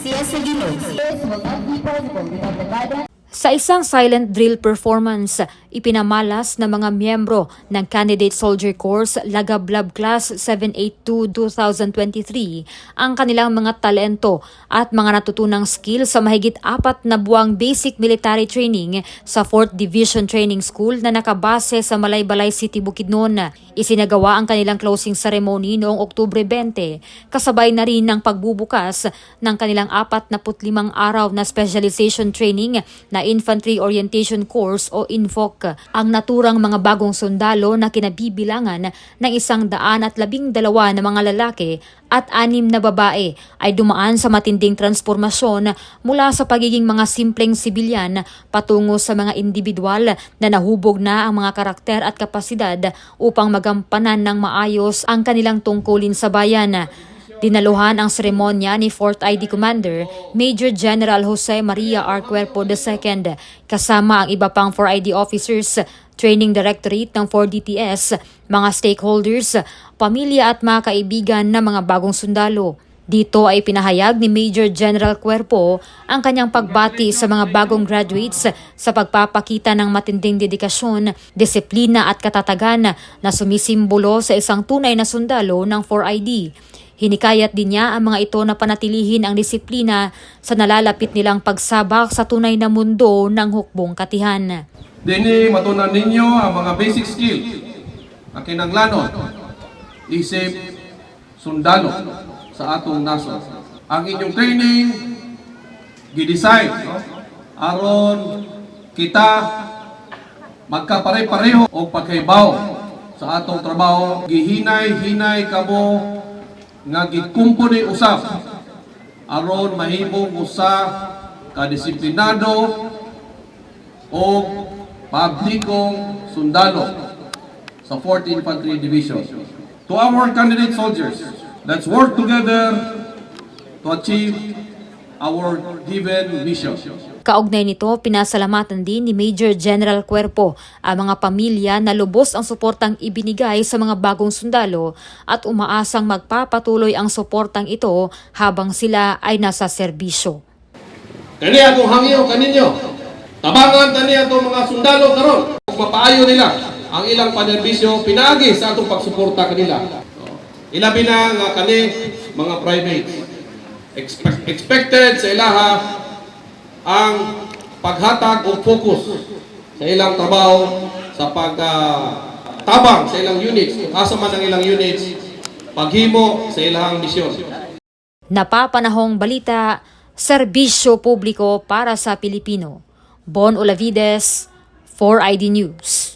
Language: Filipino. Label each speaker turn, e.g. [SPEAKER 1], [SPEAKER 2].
[SPEAKER 1] PSLG News. This will not be possible without the guidance.
[SPEAKER 2] Sa isang silent drill performance, ipinamalas ng mga miyembro ng Candidate Soldier Corps Lagablab Class 782-2023 ang kanilang mga talento at mga natutunang skill sa mahigit 4 na buwang basic military training sa 4th Division Training School na nakabase sa Malaybalay City, Bukidnon. Isinagawa ang kanilang closing ceremony noong Oktubre 20, kasabay na rin ng pagbubukas ng kanilang 45 araw na specialization training na Infantry Orientation Course o INFOC. Ang naturang mga bagong sundalo na kinabibilangan ng 112 na mga lalaki at 6 na babae ay dumaan sa matinding transformasyon mula sa pagiging mga simpleng sibilyan patungo sa mga individual na nahubog na ang mga karakter at kapasidad upang magampanan ng maayos ang kanilang tungkulin sa bayan. Dinaluhan ang seremonya ni 4th ID Commander Major General Jose Maria R. Cuerpo II kasama ang iba pang 4ID officers, Training Directorate ng 4DTS, mga stakeholders, pamilya at mga kaibigan ng mga bagong sundalo. Dito ay pinahayag ni Major General Cuerpo ang kanyang pagbati sa mga bagong graduates sa pagpapakita ng matinding dedikasyon, disiplina at katatagan na sumisimbolo sa isang tunay na sundalo ng 4ID. Hinikayat din niya ang mga ito na panatilihin ang disiplina sa nalalapit nilang pagsabak sa tunay na mundo ng hukbong katihan.
[SPEAKER 3] Dini matunan ninyo ang mga basic skill ang kinahanglanon isip sundalo sa atong naso. Ang inyong training gidesign aron kita magkapare-pareho o pagkaibaw sa atong trabaho. Gihinay-hinay kamo nga gikumpo ni usab aron mahimong usa ka disiplinado o publikong sundalo sa 4th Infantry Division. To our candidate soldiers, let's work together to achieve our given mission.
[SPEAKER 2] Kaugnay nito, pinasalamatan din ni Major General Cuerpo ang mga pamilya na lubos ang suportang ibinigay sa mga bagong sundalo at umaasang magpapatuloy ang suportang ito habang sila ay nasa serbisyo.
[SPEAKER 3] Kani akong hangyo kaninyo, tabangan tani atong mga sundalo karon, mapaayo nila ang ilang panerbisyo pinaagi sa atong pagsuporta kanila. Ilabi na nga kani mga private expected sa ilaha ang paghatag o focus sa ilang trabaho sa pagtabang sa ilang units, asa man ang ilang units, paghimo sa ilang misyon.
[SPEAKER 2] Napapanahong balita, serbisyo publiko para sa Pilipino. Bon Olavides, 4ID News.